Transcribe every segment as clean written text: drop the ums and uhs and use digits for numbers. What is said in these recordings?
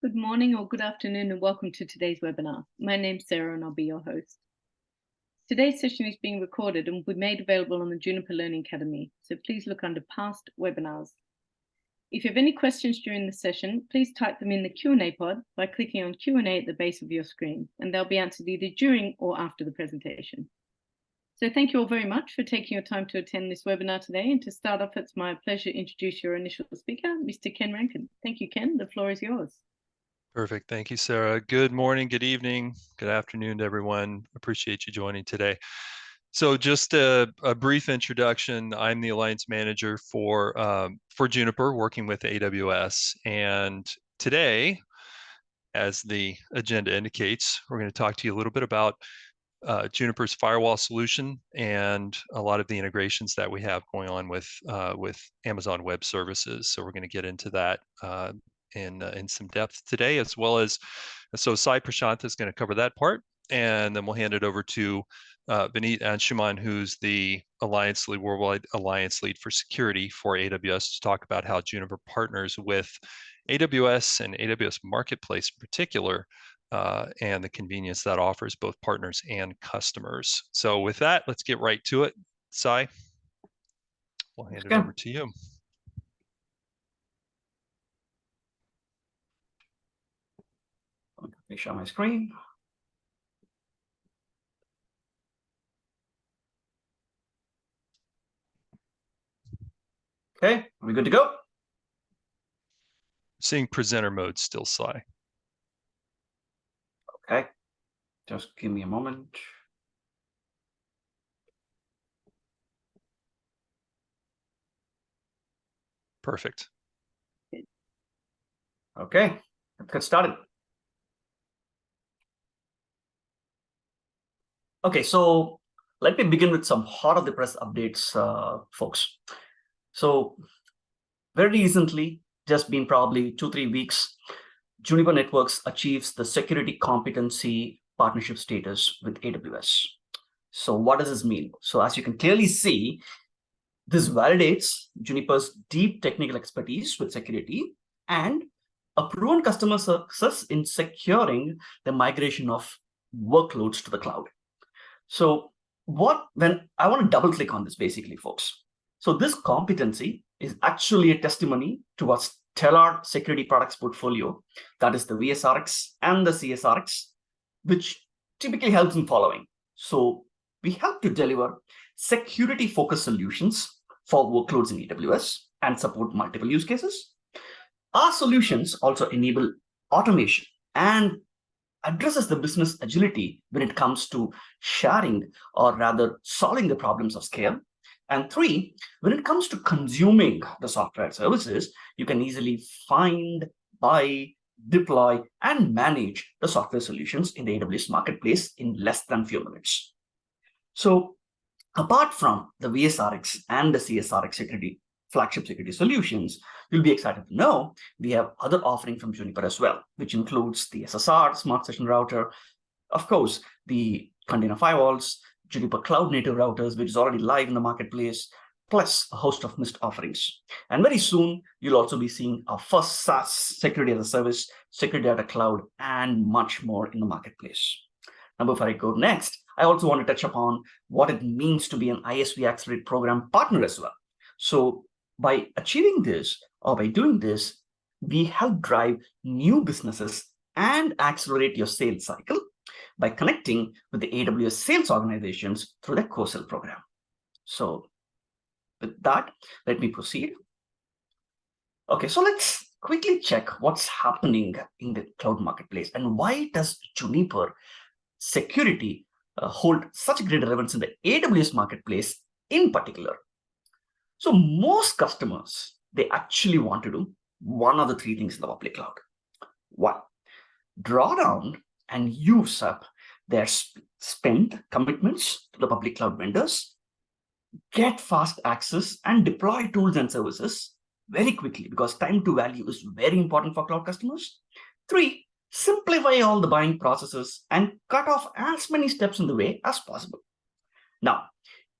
Good morning or good afternoon and welcome to today's webinar. My name's Sarah and I'll be your host. Today's session is being recorded and will be made available on the Juniper Learning Academy, so please look under past webinars. If you have any questions during the session, please type them in the Q&A pod by clicking on Q&A at the base of your screen, and they'll be answered either during or after the presentation. So thank you all very much for taking your time to attend this webinar today. And to start off, it's my pleasure to introduce your initial speaker, Mr. Ken Rankin. Thank you, Ken. The floor is yours. Perfect. Thank you, Sarah. Good morning, good evening, good afternoon to everyone. Appreciate you joining today. So just a brief introduction. I'm the Alliance Manager for Juniper, working with AWS. And today, as the agenda indicates, we're going to talk to you a little bit about Juniper's Firewall solution and a lot of the integrations that we have going on with Amazon Web Services. So we're going to get into that in some depth today, as well as, so Sai Prashant is going to cover that part, and then we'll hand it over to Vineet Anshuman, who's the worldwide alliance lead for security for AWS, to talk about how Juniper partners with AWS and AWS Marketplace in particular, and the convenience that offers both partners and customers. So with that, let's get right to it. Sai, we'll hand it over to you. Let me share my screen. Okay, are we good to go? Seeing presenter mode still, Sai. Okay, just give me a moment. Perfect. Okay, let's get started. Okay, so let me begin with some hot of the press updates, folks. So very recently, just been probably 2-3 weeks, Juniper Networks achieves the security competency partnership status with AWS. So what does this mean? So as you can clearly see, this validates Juniper's deep technical expertise with security and a proven customer success in securing the migration of workloads to the cloud. So when I want to double click on this basically, folks. So this competency is actually a testimony to our stellar security products portfolio, that is the VSRX and the CSRX, which typically helps in following. So we help to deliver security-focused solutions for workloads in AWS and support multiple use cases. Our solutions also enable automation and addresses the business agility when it comes to sharing, or rather solving the problems of scale. And 3, when it comes to consuming the software services, you can easily find, buy, deploy, and manage the software solutions in the AWS Marketplace in less than a few minutes. So apart from the VSRX and the CSRX security, flagship security solutions, you'll be excited to know we have other offerings from Juniper as well, which includes the SSR, Smart Session Router, of course, the container firewalls, Juniper Cloud Native Routers, which is already live in the marketplace, plus a host of Mist offerings. And very soon, you'll also be seeing our first SaaS security as a service, security data cloud, and much more in the marketplace. Now, before I go next, I also want to touch upon what it means to be an ISV Accelerate program partner as well. So by achieving this, or by doing this, we help drive new businesses and accelerate your sales cycle by connecting with the AWS sales organizations through the co-sell program. So with that, let me proceed. Okay, so let's quickly check what's happening in the cloud marketplace and why does Juniper security hold such great relevance in the AWS marketplace in particular. So most customers, they actually want to do one of the 3 things in the public cloud. 1, draw down and use up their spend commitments to the public cloud vendors, get fast access and deploy tools and services very quickly, because time to value is very important for cloud customers. 3, simplify all the buying processes and cut off as many steps in the way as possible. Now,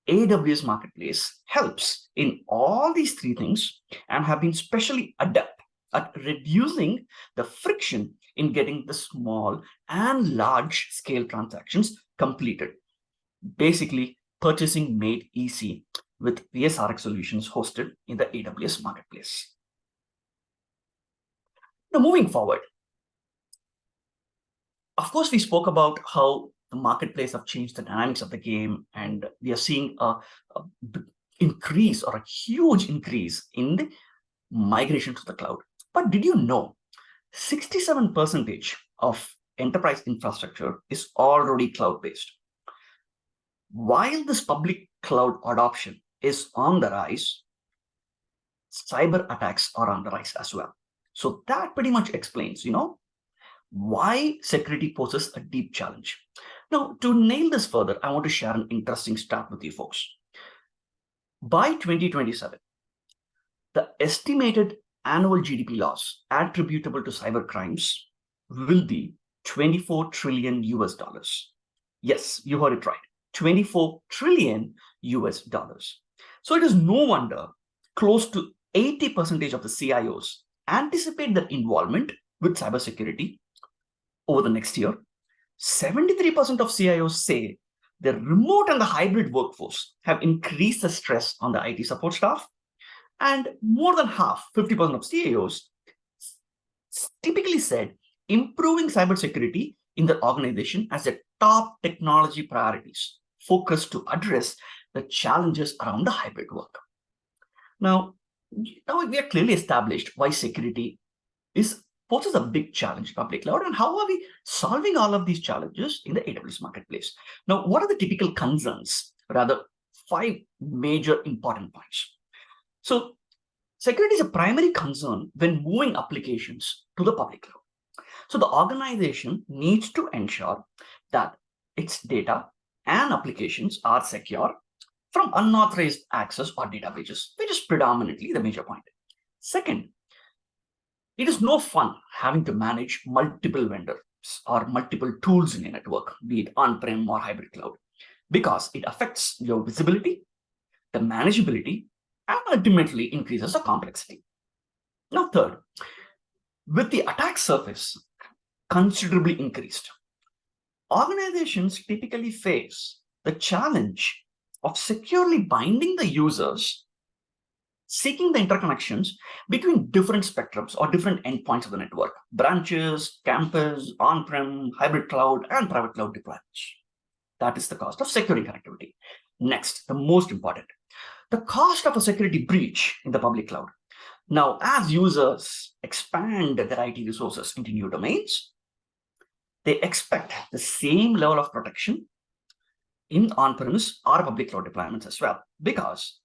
AWS Marketplace helps in all these 3 things and have been specially adept at reducing the friction in getting the small and large scale transactions completed. Basically, purchasing made easy with VSRX solutions hosted in the AWS Marketplace. Now, moving forward, of course, we spoke about how the marketplace have changed the dynamics of the game, and we are seeing a increase or a huge increase in the migration to the cloud. But did you know 67% of enterprise infrastructure is already cloud-based? While this public cloud adoption is on the rise, cyber attacks are on the rise as well. So that pretty much explains, why security poses a deep challenge. Now, to nail this further, I want to share an interesting stat with you folks. By 2027, the estimated annual GDP loss attributable to cyber crimes will be $24 trillion. Yes, you heard it right. $24 trillion. So it is no wonder close to 80% of the CIOs anticipate their involvement with cybersecurity over the next year. 73% of CIOs say the remote and the hybrid workforce have increased the stress on the IT support staff. And more than half, 50% of CIOs typically said improving cybersecurity in their organization as their top technology priorities, focused to address the challenges around the hybrid work. Now we are clearly established why security poses a big challenge in public cloud, and how are we solving all of these challenges in the AWS Marketplace. Now, what are the typical concerns? Rather, 5 major important points. So security is a primary concern when moving applications to the public cloud. So the organization needs to ensure that its data and applications are secure from unauthorized access or data breaches, which is predominantly the major point. Second, it is no fun having to manage multiple vendors or multiple tools in a network, be it on-prem or hybrid cloud, because it affects your visibility, the manageability, and ultimately increases the complexity. Now, third, with the attack surface considerably increased, organizations typically face the challenge of securely binding the users, seeking the interconnections between different spectrums or different endpoints of the network, branches, campus, on-prem, hybrid cloud, and private cloud deployments. That is the cost of securing connectivity. Next, the most important, the cost of a security breach in the public cloud. Now, as users expand their IT resources into new domains, they expect the same level of protection in on-premise or public cloud deployments as well, because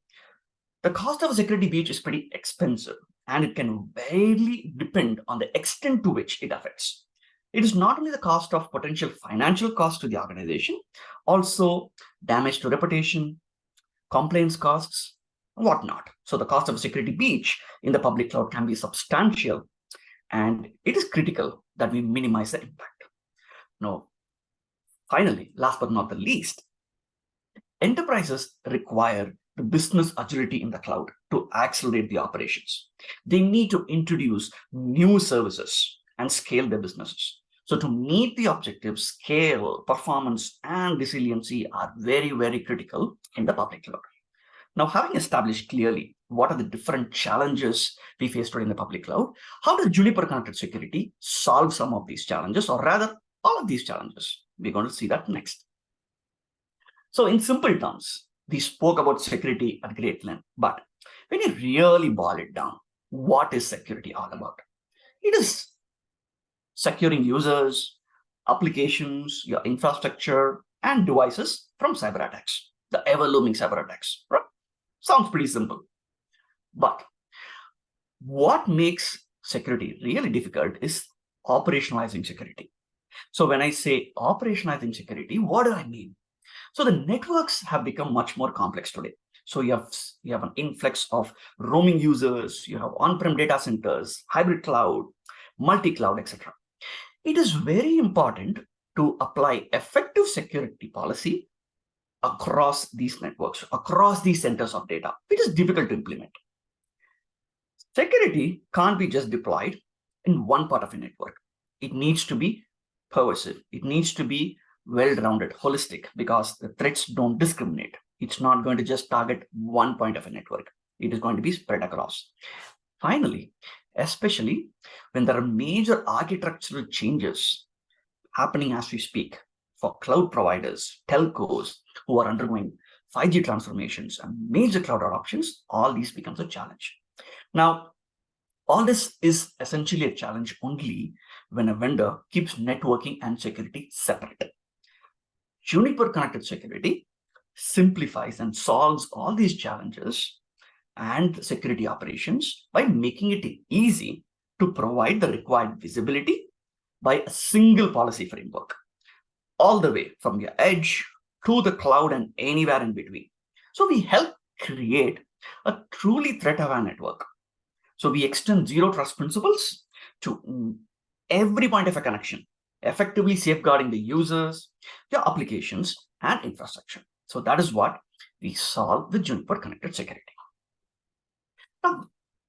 the cost of a security breach is pretty expensive, and it can vary depend on the extent to which it affects. It is not only the cost of potential financial cost to the organization, also damage to reputation, complaints costs, and whatnot. So the cost of a security breach in the public cloud can be substantial, and it is critical that we minimize the impact. Now, finally, last but not the least, enterprises require the business agility in the cloud to accelerate the operations. They need to introduce new services and scale their businesses. So to meet the objectives, scale, performance, and resiliency are very, very critical in the public cloud. Now, having established clearly what are the different challenges we face today in the public cloud, how does Juniper Connected Security solve some of these challenges, or rather all of these challenges? We're going to see that next. So in simple terms, we spoke about security at great length, but when you really boil it down, what is security all about? It is securing users, applications, your infrastructure, and devices from cyber attacks, the ever-looming cyber attacks, right? Sounds pretty simple. But what makes security really difficult is operationalizing security. So when I say operationalizing security, what do I mean? So the networks have become much more complex today. So you have an influx of roaming users, you have on-prem data centers, hybrid cloud, multi-cloud, etc. It is very important to apply effective security policy across these networks, across these centers of data, which is difficult to implement. Security can't be just deployed in one part of a network. It needs to be pervasive. It needs to be well-rounded, holistic, because the threats don't discriminate. It's not going to just target one point of a network. It is going to be spread across. Finally, especially when there are major architectural changes happening as we speak for cloud providers, telcos who are undergoing 5G transformations and major cloud adoptions, all these becomes a challenge. Now, all this is essentially a challenge only when a vendor keeps networking and security separate. Juniper Connected Security simplifies and solves all these challenges and security operations by making it easy to provide the required visibility by a single policy framework, all the way from your edge to the cloud and anywhere in between. So we help create a truly threat-aware network. So we extend zero trust principles to every point of a connection, effectively safeguarding the users, your applications, and infrastructure. So that is what we solve with Juniper Connected Security. Now,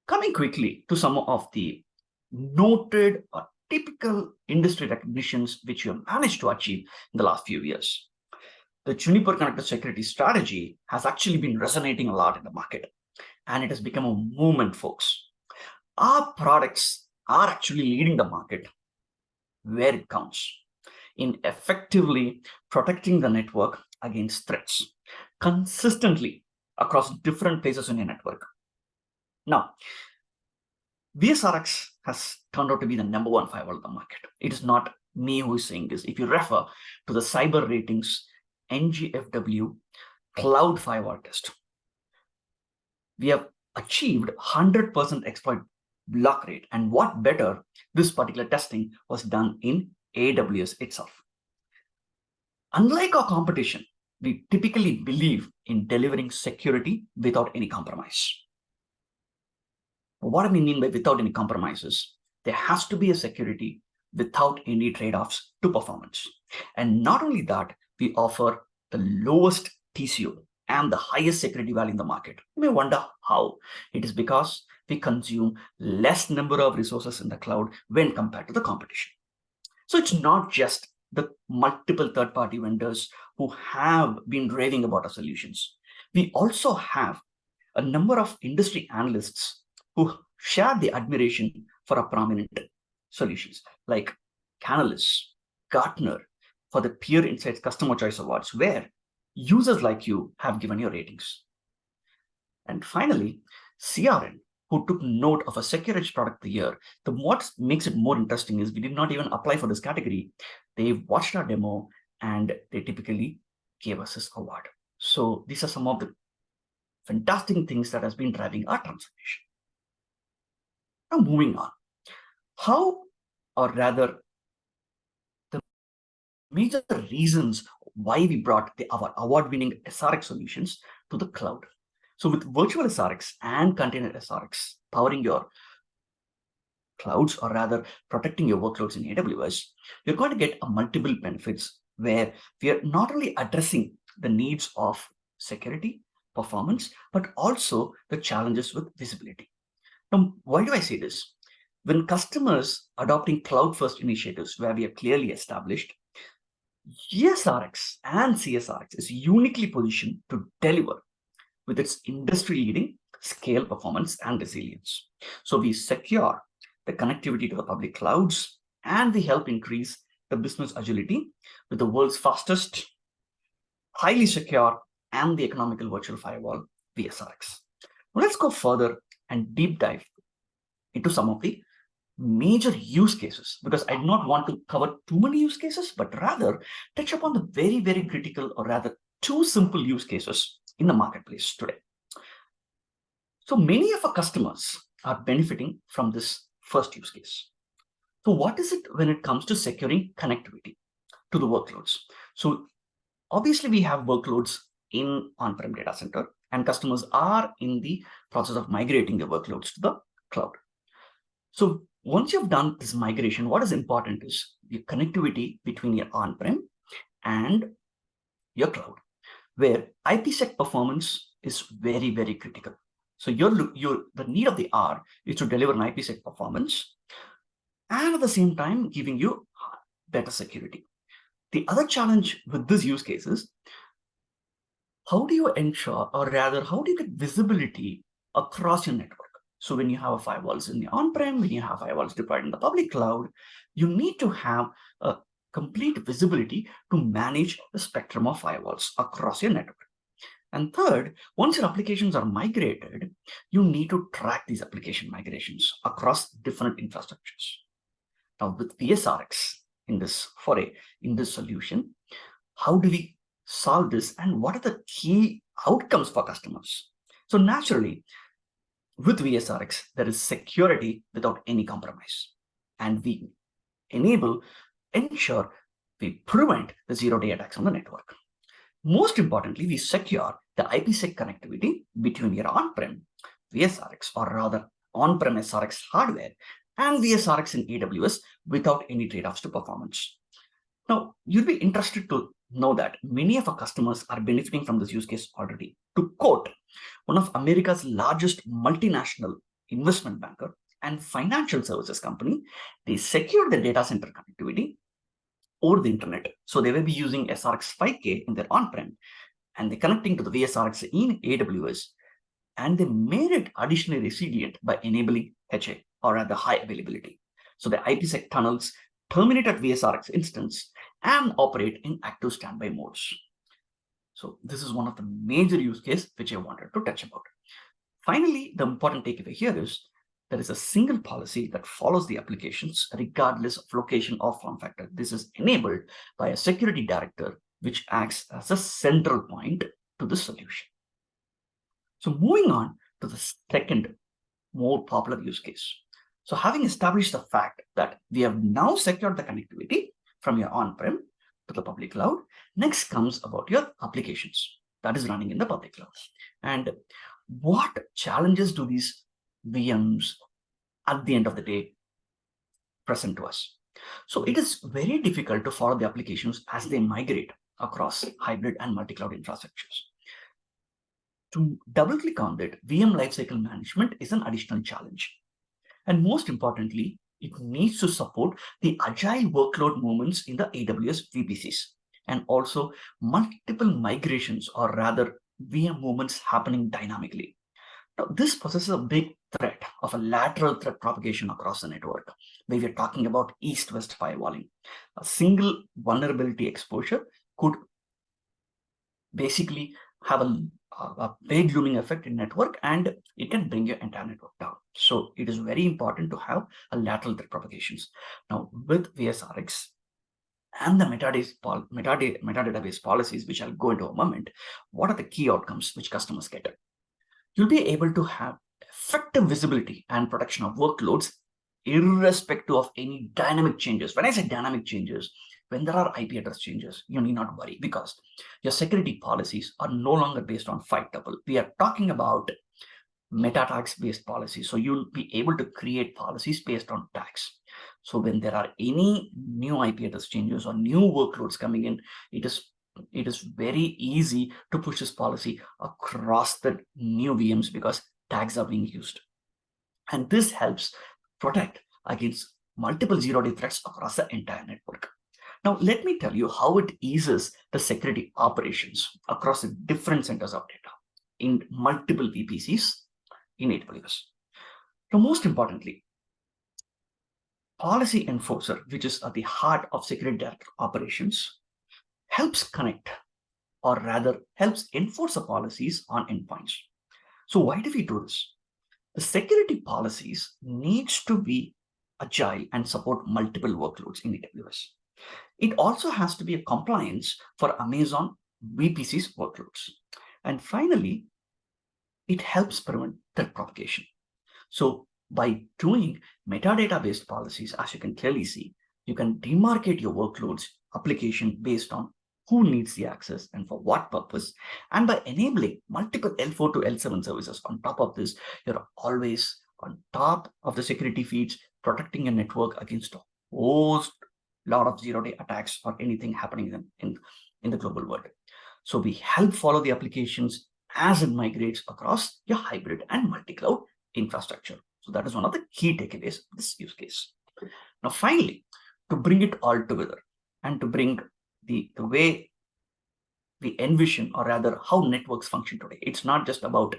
coming quickly to some of the noted or typical industry recognitions which you have managed to achieve in the last few years. The Juniper Connected Security strategy has actually been resonating a lot in the market, and it has become a movement, folks. Our products are actually leading the market where it counts in effectively protecting the network against threats consistently across different places in your network. Now, VSRX has turned out to be the #1 firewall in the market. It is not me who is saying this. If you refer to the Cyber Ratings NGFW Cloud Firewall test, we have achieved 100% exploit block rate. And what better, this particular testing was done in AWS itself. Unlike our competition, we typically believe in delivering security without any compromise. What do we mean by without any compromises? There has to be a security without any trade-offs to performance. And not only that, we offer the lowest TCO and the highest security value in the market. You may wonder how. It is because we consume less number of resources in the cloud when compared to the competition. So it's not just the multiple third-party vendors who have been raving about our solutions. We also have a number of industry analysts who share the admiration for our prominent solutions, like Canalys, Gartner, for the Peer Insights Customer Choice Awards, where users like you have given your ratings. And finally, CRN, who took note of a Secure Edge Product of the Year. What makes it more interesting is we did not even apply for this category. They watched our demo and they typically gave us this award. So these are some of the fantastic things that has been driving our transformation. Now moving on, how, or rather, the major reasons why we brought our award-winning SRX solutions to the cloud. So with virtual SRX and container SRX powering your clouds, or rather protecting your workloads in AWS, you're going to get a multiple benefits where we are not only addressing the needs of security, performance, but also the challenges with visibility. Now, why do I say this? When customers adopting cloud-first initiatives where we are clearly established, ESRX and CSRX is uniquely positioned to deliver with its industry-leading scale, performance, and resilience. So we secure the connectivity to the public clouds, and we help increase the business agility with the world's fastest, highly secure, and the economical virtual firewall, VSRX. Now let's go further and deep dive into some of the major use cases, because I do not want to cover too many use cases, but rather touch upon the very, very critical, or rather two simple use cases in the marketplace today. So many of our customers are benefiting from this first use case. So what is it when it comes to securing connectivity to the workloads? So obviously we have workloads in on-prem data center, and customers are in the process of migrating their workloads to the cloud. So once you've done this migration, what is important is the connectivity between your on-prem and your cloud, where IPsec performance is very, very critical. So the need of the hour is to deliver an IPsec performance and at the same time giving you better security. The other challenge with this use case is how do you ensure, or rather, how do you get visibility across your network? So when you have firewalls in the on-prem, when you have firewalls deployed in the public cloud, you need to have a complete visibility to manage the spectrum of firewalls across your network. And third, once your applications are migrated, you need to track these application migrations across different infrastructures. Now with VSRX in this solution, how do we solve this and what are the key outcomes for customers? So naturally, with VSRX, there is security without any compromise. And we ensure we prevent the zero-day attacks on the network. Most importantly, we secure the IPsec connectivity between your on-prem VSRX, or rather on-prem SRX hardware, and VSRX in AWS without any trade-offs to performance. Now, you'll be interested to know that many of our customers are benefiting from this use case already. To quote one of America's largest multinational investment banker and financial services company, they secured their data center connectivity over the internet. So they will be using SRX 5K in their on-prem, and they're connecting to the VSRX in AWS, and they made it additionally resilient by enabling HA, or rather high availability. So the IPsec tunnels terminate at VSRX instance and operate in active standby modes. So this is one of the major use cases which I wanted to touch about. Finally, the important takeaway here is there is a single policy that follows the applications regardless of location or form factor. This is enabled by a security director, which acts as a central point to the solution. So moving on to the second more popular use case. So having established the fact that we have now secured the connectivity from your on-prem to the public cloud, next comes about your applications that is running in the public cloud. And what challenges do these VMs at the end of the day present to us? So it is very difficult to follow the applications as they migrate across hybrid and multi-cloud infrastructures. To double click on that, VM lifecycle management is an additional challenge. And most importantly, it needs to support the agile workload movements in the AWS VPCs, and also multiple migrations, or rather VM movements happening dynamically. Now, this possesses a big threat of a lateral threat propagation across the network, where we're talking about east-west firewalling. A single vulnerability exposure could basically have a big looming effect in network, and it can bring your entire network down. So it is very important to have a lateral threat propagations. Now with VSRX and the metadata-based policies, which I'll go into a moment, what are the key outcomes which customers get? You'll be able to have effective visibility and protection of workloads irrespective of any dynamic changes. When I say dynamic changes, when there are IP address changes, you need not worry, because your security policies are no longer based on 5-tuple. We are talking about meta tags based policies. So you'll be able to create policies based on tags. So when there are any new IP address changes or new workloads coming in, it is very easy to push this policy across the new VMs because tags are being used. And this helps protect against multiple zero-day threats across the entire network. Now, let me tell you how it eases the security operations across the different centers of data in multiple VPCs in AWS. Now, most importantly, Policy Enforcer, which is at the heart of security director operations, helps connect, or rather helps enforce the policies on endpoints. So why do we do this? The security policies needs to be agile and support multiple workloads in AWS. It also has to be a compliance for Amazon VPC's workloads. And finally, it helps prevent threat propagation. So by doing metadata-based policies, as you can clearly see, you can demarcate your workloads application based on who needs the access and for what purpose. And by enabling multiple L4 to L7 services on top of this, you're always on top of the security feeds, protecting your network against a whole lot of zero-day attacks or anything happening in the global world. So we help follow the applications as it migrates across your hybrid and multi-cloud infrastructure. So that is one of the key takeaways of this use case. Now, finally, to bring it all together and to bring the way we envision, or rather how networks function today, it's not just about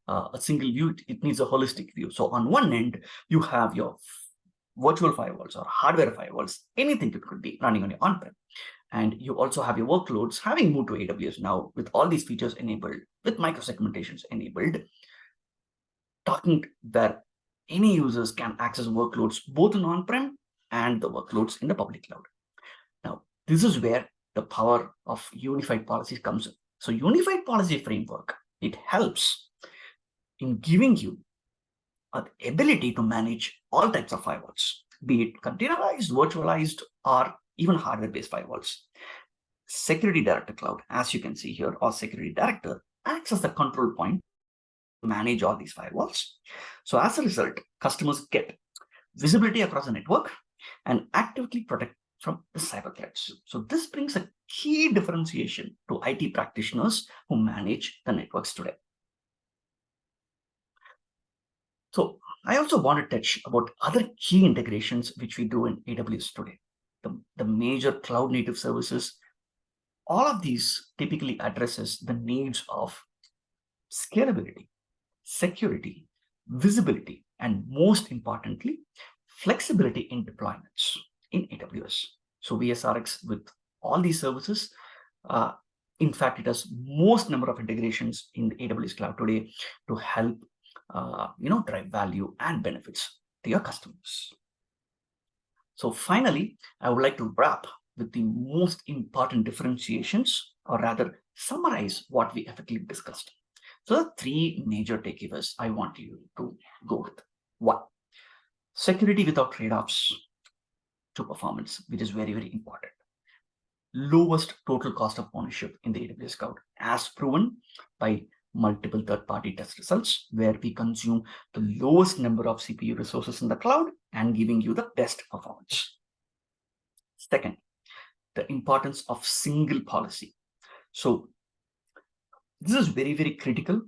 a single view, it needs a holistic view. So on one end, you have your virtual firewalls or hardware firewalls, anything it could be running on your on-prem. And you also have your workloads having moved to AWS now with all these features enabled, with microsegmentations enabled, talking where any users can access workloads both in on-prem and the workloads in the public cloud. Now, this is where the power of unified policy comes in. So unified policy framework, it helps in giving you an ability to manage all types of firewalls, be it containerized, virtualized, or even hardware-based firewalls. Security Director Cloud, as you can see here, or Security Director, acts as the control point to manage all these firewalls. So as a result, customers get visibility across the network and actively protect from the cyber threats. So this brings a key differentiation to IT practitioners who manage the networks today. So I also want to touch about other key integrations which we do in AWS today. The major cloud native services, all of these typically addresses the needs of scalability, security, visibility, and most importantly, flexibility in deployments in AWS. So VSRX with all these services, in fact, it has most number of integrations in the AWS cloud today to help drive value and benefits to your customers. So finally, I would like to wrap with the most important differentiations, or rather summarize what we effectively discussed. So the three major takeaways I want you to go with. One, security without trade-offs to performance, which is very, very important. Lowest total cost of ownership in the AWS cloud, as proven by multiple third-party test results, where we consume the lowest number of CPU resources in the cloud and giving you the best performance. Second, the importance of single policy. So this is very, very critical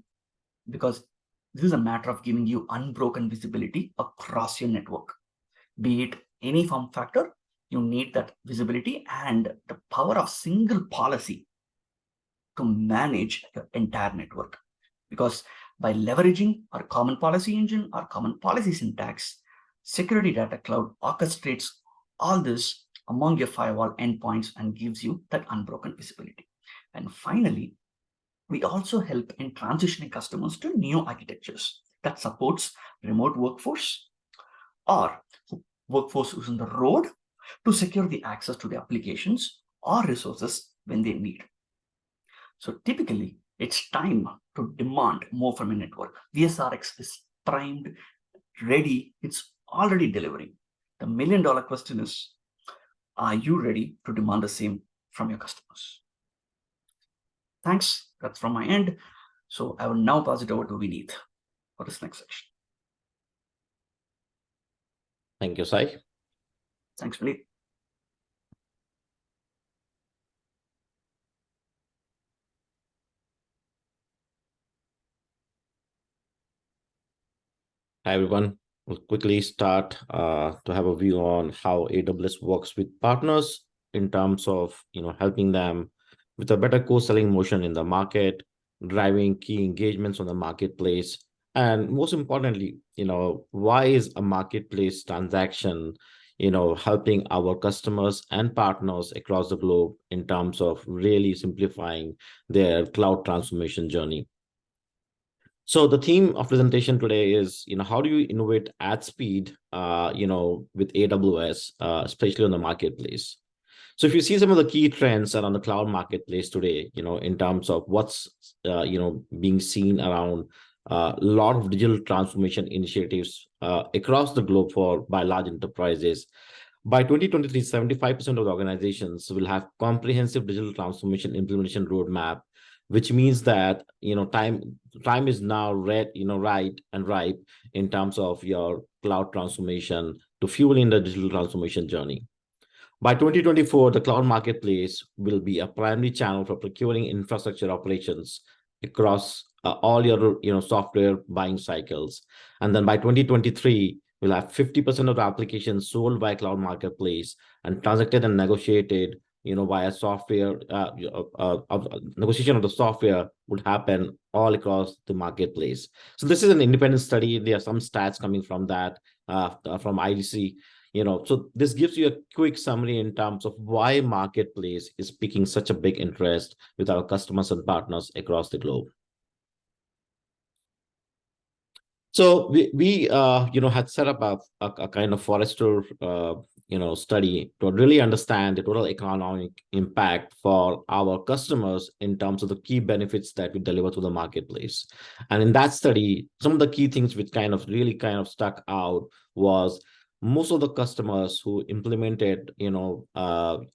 because this is a matter of giving you unbroken visibility across your network. Be it any form factor, you need that visibility and the power of single policy to manage your entire network. Because by leveraging our common policy engine, our common policy syntax, Security Data Cloud orchestrates all this among your firewall endpoints and gives you that unbroken visibility. And finally, we also help in transitioning customers to new architectures that supports remote workforce or workforce who's on the road to secure the access to the applications or resources when they need. So typically, it's time to demand more from a network. VSRX is primed, ready, it's already delivering. The $1 million question is, are you ready to demand the same from your customers? Thanks, that's from my end. So I will now pass it over to Vineet for this next section. Thank you, Sai. Thanks, Vineet. Hi, everyone. We'll quickly start to have a view on how AWS works with partners in terms of helping them with a better co-selling motion in the market, driving key engagements on the marketplace, and most importantly, why is a marketplace transaction helping our customers and partners across the globe in terms of really simplifying their cloud transformation journey. So the theme of presentation today is, how do you innovate at speed, with AWS, especially on the marketplace? So if you see some of the key trends around the cloud marketplace today, in terms of what's, being seen around a lot of digital transformation initiatives across the globe by large enterprises. By 2023, 75% of the organizations will have comprehensive digital transformation implementation roadmap, which means that time is now right and ripe in terms of your cloud transformation to fuel in the digital transformation journey. By 2024, the cloud marketplace will be a primary channel for procuring infrastructure operations across all your software buying cycles. And then by 2023, we'll have 50% of the applications sold by Cloud Marketplace and transacted and negotiated via software. Negotiation of the software would happen all across the marketplace. So this is an independent study. There are some stats coming from that, from IDC. So this gives you a quick summary in terms of why Marketplace is piquing such a big interest with our customers and partners across the globe. So we had set up a kind of Forrester study to really understand the total economic impact for our customers in terms of the key benefits that we deliver to the marketplace. And in that study, some of the key things which really stuck out was most of the customers who implemented buying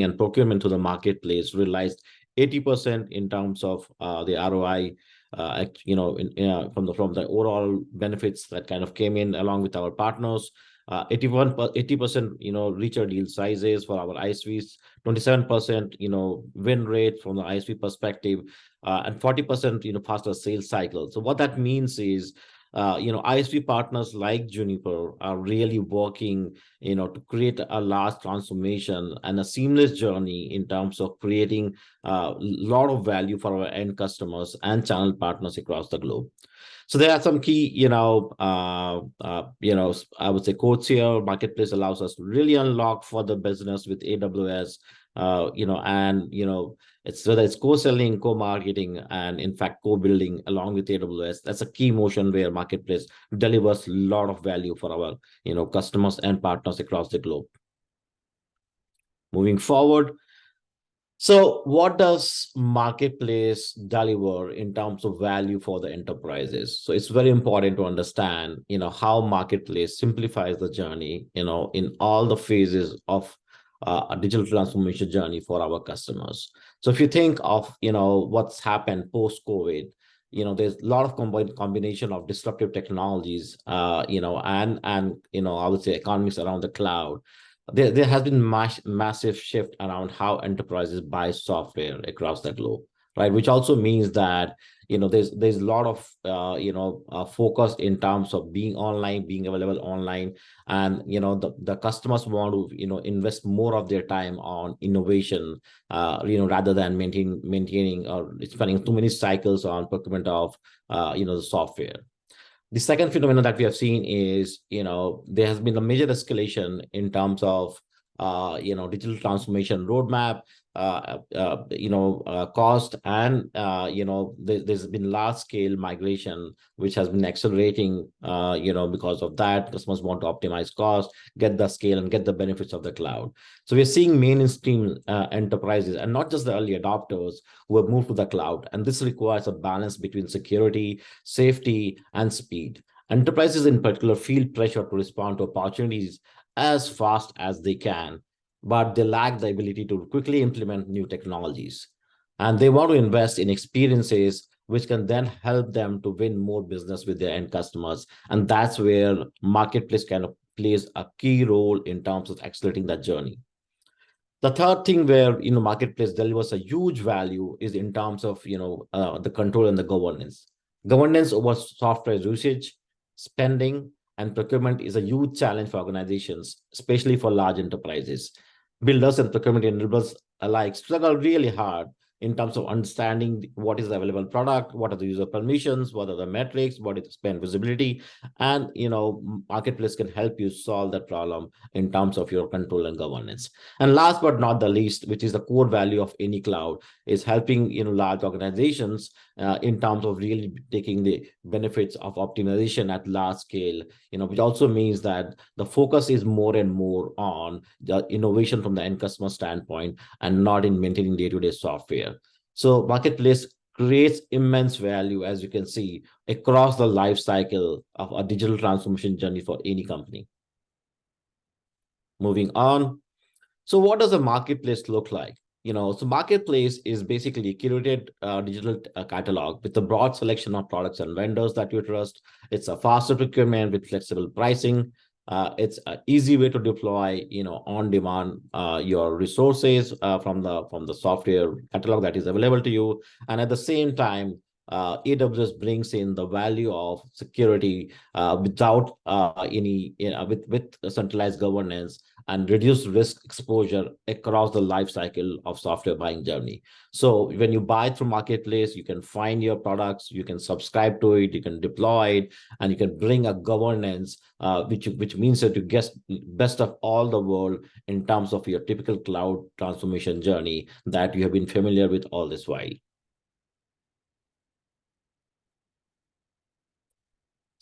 and procurement to the marketplace realized 80% in terms of the ROI. From the overall benefits that kind of came in along with our partners. 80% richer deal sizes for our ISVs, 27% win rate from the ISV perspective, and 40% faster sales cycle. So what that means is ISV partners like Juniper are really working to create a large transformation and a seamless journey in terms of creating a lot of value for our end customers and channel partners across the globe. So there are some key, I would say quotes here. Marketplace allows us to really unlock further business with AWS, it's whether it's co-selling, co-marketing, and in fact, co-building along with AWS. That's a key motion where Marketplace delivers a lot of value for our, customers and partners across the globe. Moving forward. So what does Marketplace deliver in terms of value for the enterprises? So it's very important to understand, how Marketplace simplifies the journey, in all the phases of a digital transformation journey for our customers. So if you think of, what's happened post-COVID, there's a lot of combination of disruptive technologies, and I would say economics around the cloud. There has been massive shift around how enterprises buy software across the globe, right? Which also means that there's a lot of focus in terms of being online, being available online, and the customers want to invest more of their time on innovation, rather than maintaining or spending too many cycles on procurement of the software. The second phenomenon that we have seen is, there has been a major escalation in terms of, digital transformation roadmap, cost, and, there's been large scale migration, which has been accelerating, because of that. Customers want to optimize cost, get the scale, and get the benefits of the cloud. So we're seeing mainstream enterprises, and not just the early adopters, who have moved to the cloud. And this requires a balance between security, safety, and speed. Enterprises in particular feel pressure to respond to opportunities as fast as they can, but they lack the ability to quickly implement new technologies. And they want to invest in experiences which can then help them to win more business with their end customers. And that's where Marketplace kind of plays a key role in terms of accelerating that journey. The third thing where Marketplace delivers a huge value is in terms of the control and the governance. Governance over software usage, spending, and procurement is a huge challenge for organizations, especially for large enterprises. Builders and procurement enablers alike struggle really hard in terms of understanding what is the available product, what are the user permissions, what are the metrics, what is the spend visibility, and Marketplace can help you solve that problem in terms of your control and governance. And last but not the least, which is the core value of any cloud, is helping large organizations in terms of really taking the benefits of optimization at large scale, which also means that the focus is more and more on the innovation from the end customer standpoint and not in maintaining day-to-day software. So Marketplace creates immense value, as you can see, across the life cycle of a digital transformation journey for any company. Moving on. So what does a marketplace look like? So Marketplace is basically a curated digital catalog with a broad selection of products and vendors that you trust. It's a faster procurement with flexible pricing. It's an easy way to deploy, on demand, your resources from the software catalog that is available to you. And at the same time, AWS brings in the value of security without any with centralized governance and reduce risk exposure across the life cycle of software buying journey. So when you buy through Marketplace, you can find your products, you can subscribe to it, you can deploy it, and you can bring a governance, which means that you get best of all the world in terms of your typical cloud transformation journey that you have been familiar with all this while.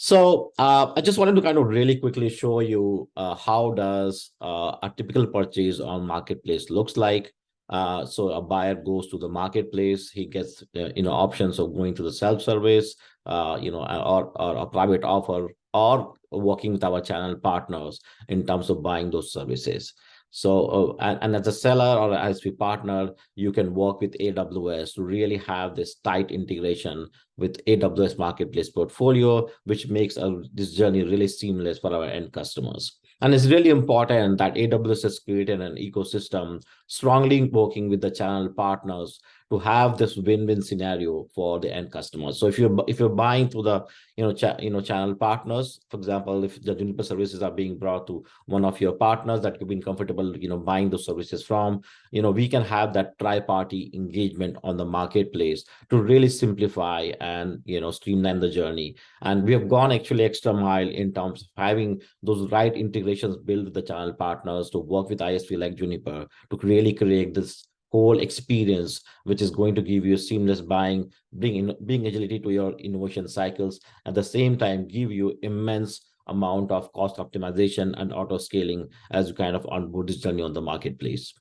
So I just wanted to kind of really quickly show you how does a typical purchase on Marketplace looks like. So a buyer goes to the Marketplace, he gets options of going to the self-service, or a private offer, or working with our channel partners in terms of buying those services. So and as a seller or as ISV partner, you can work with AWS to really have this tight integration with AWS Marketplace portfolio, which makes this journey really seamless for our end customers. And it's really important that AWS has created an ecosystem strongly working with the channel partners to have this win-win scenario for the end customers. So if you're buying through the channel partners, for example, if the Juniper services are being brought to one of your partners that you've been comfortable buying those services from, we can have that tri-party engagement on the Marketplace to really simplify and streamline the journey. And we have gone actually extra mile in terms of having those right integrations built with the channel partners to work with ISV like Juniper to really create this whole experience, which is going to give you seamless buying, bring agility to your innovation cycles, at the same time give you immense amount of cost optimization and auto scaling as you kind of onboard this journey on the Marketplace.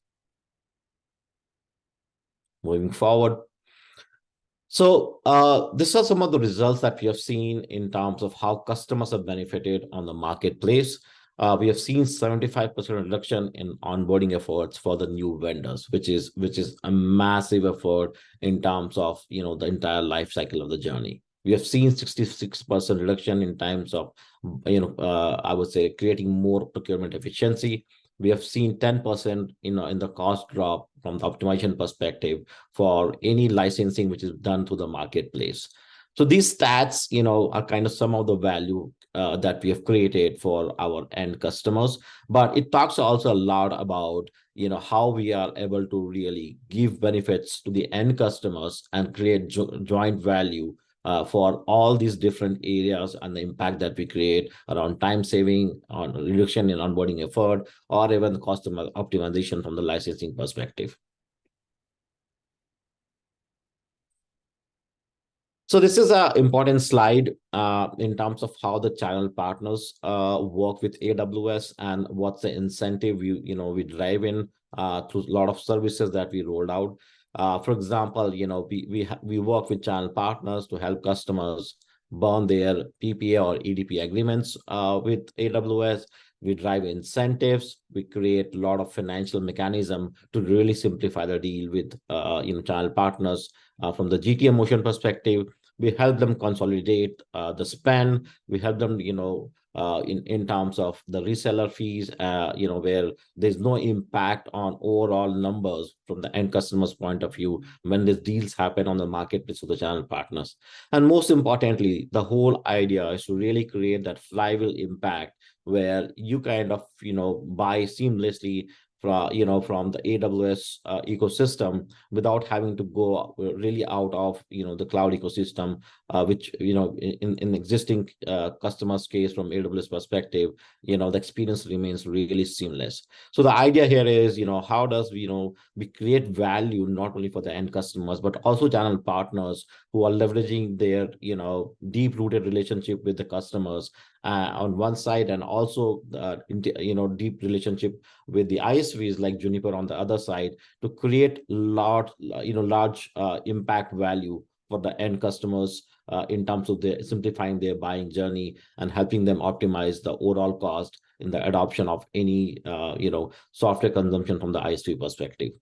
Moving forward. So these are some of the results that we have seen in terms of how customers have benefited on the Marketplace. We have seen 75% reduction in onboarding efforts for the new vendors, which is a massive effort in terms of the entire life cycle of the journey. We have seen 66% reduction in terms of I would say creating more procurement efficiency. We have seen 10% in the cost drop from the optimization perspective for any licensing which is done through the Marketplace. So these stats, are kind of some of the value that we have created for our end customers, but it talks also a lot about how we are able to really give benefits to the end customers and create joint value for all these different areas and the impact that we create around time saving, on reduction in onboarding effort, or even customer optimization from the licensing perspective. So this is an important slide in terms of how the channel partners work with AWS and what's the incentive we drive in through a lot of services that we rolled out. For example, we work with channel partners to help customers burn their PPA or EDP agreements with AWS. We drive incentives. We create a lot of financial mechanism to really simplify the deal with channel partners from the GTM motion perspective. We help them consolidate the spend. We help them, in terms of the reseller fees, where there's no impact on overall numbers from the end customer's point of view when these deals happen on the Marketplace with the channel partners. And most importantly, the whole idea is to really create that flywheel impact where you kind of, buy seamlessly from the AWS ecosystem without having to go really out of the cloud ecosystem, which in existing customers case from AWS perspective, the experience remains really seamless. So the idea here is how does we create value not only for the end customers but also channel partners who are leveraging their deep rooted relationship with the customers on one side, and also deep relationship with the ISVs like Juniper on the other side, to create large impact value for the end customers in terms of simplifying their buying journey and helping them optimize the overall cost in the adoption of any software consumption from the ISV perspective.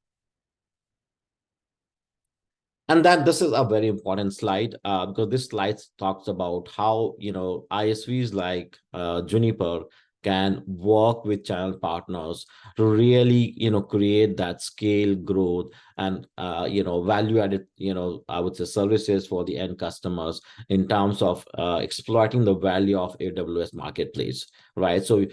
And then this is a very important slide because this slide talks about how ISVs like Juniper can work with channel partners to really, create that scale growth and, value added, I would say services for the end customers in terms of exploiting the value of AWS Marketplace, right? So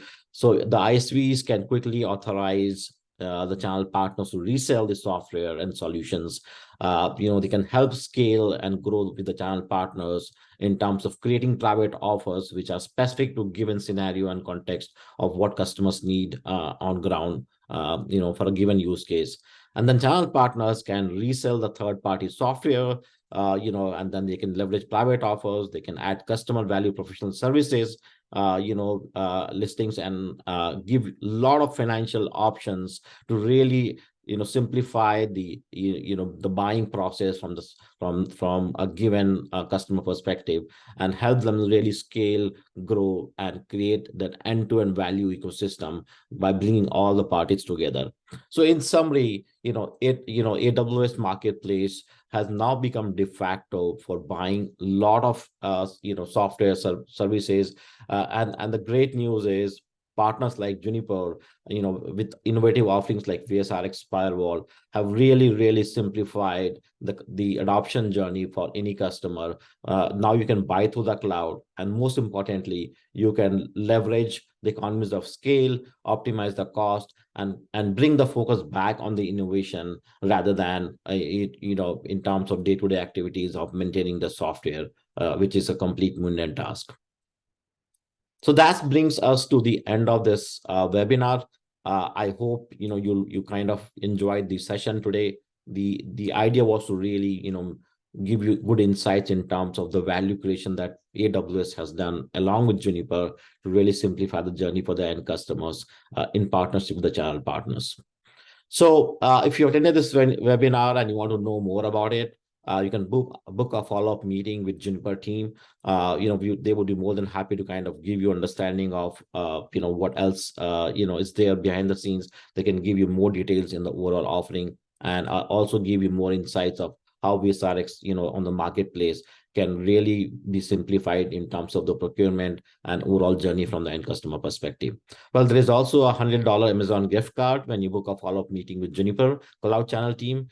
the ISVs can quickly authorize the channel partners to resell the software and solutions. They can help scale and grow with the channel partners in terms of creating private offers which are specific to given scenario and context of what customers need on ground, for a given use case. And then channel partners can resell the third-party software, and then they can leverage private offers. They can add customer value professional services, listings, and give a lot of financial options to really, simplify the, the buying process from a given customer perspective, and help them really scale, grow, and create that end-to-end value ecosystem by bringing all the parties together. So in summary, AWS Marketplace has now become de facto for buying a lot of software services, and the great news is partners like Juniper, with innovative offerings like VSRX Firewall, have really simplified the adoption journey for any customer. Now you can buy through the cloud, and most importantly, you can leverage the economies of scale, optimize the cost, and bring the focus back on the innovation rather than in terms of day-to-day activities of maintaining the software, which is a complete mundane task. So that brings us to the end of this webinar. I hope you kind of enjoyed the session today. The idea was to really give you good insights in terms of the value creation that AWS has done along with Juniper to really simplify the journey for the end customers in partnership with the channel partners. So if you attended this webinar and you want to know more about it, you can book a follow-up meeting with Juniper team. They would be more than happy to kind of give you understanding of what else is there behind the scenes. They can give you more details in the overall offering, and also give you more insights of how VSRX on the marketplace can really be simplified in terms of the procurement and overall journey from the end customer perspective. Well, there is also a $100 Amazon gift card when you book a follow-up meeting with Juniper Cloud Channel team.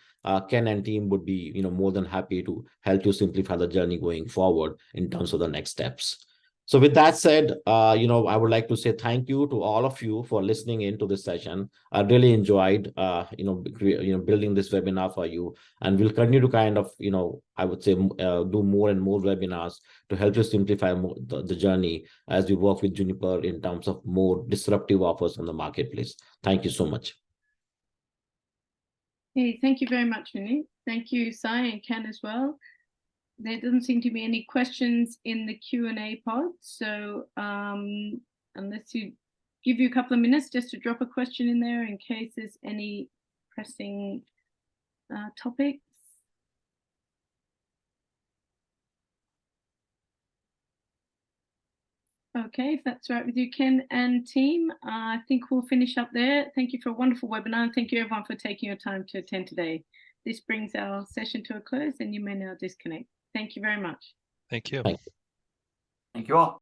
Ken and team would be more than happy to help you simplify the journey going forward in terms of the next steps. So with that said, I would like to say thank you to all of you for listening into this session. I really enjoyed, building this webinar for you, and we'll continue to kind of, I would say, do more and more webinars to help you simplify the journey as we work with Juniper in terms of more disruptive offers on the marketplace. Thank you so much. Hey, thank you very much, Vineet. Thank you, Sai and Ken as well. There doesn't seem to be any questions in the Q&A pod, so unless you give you a couple of minutes just to drop a question in there in case there's any pressing topics. Okay, if that's right with you, Ken and team, I think we'll finish up there. Thank you for a wonderful webinar, and thank you everyone for taking your time to attend today. This brings our session to a close, and you may now disconnect. Thank you very much. Thank you. Thank you all.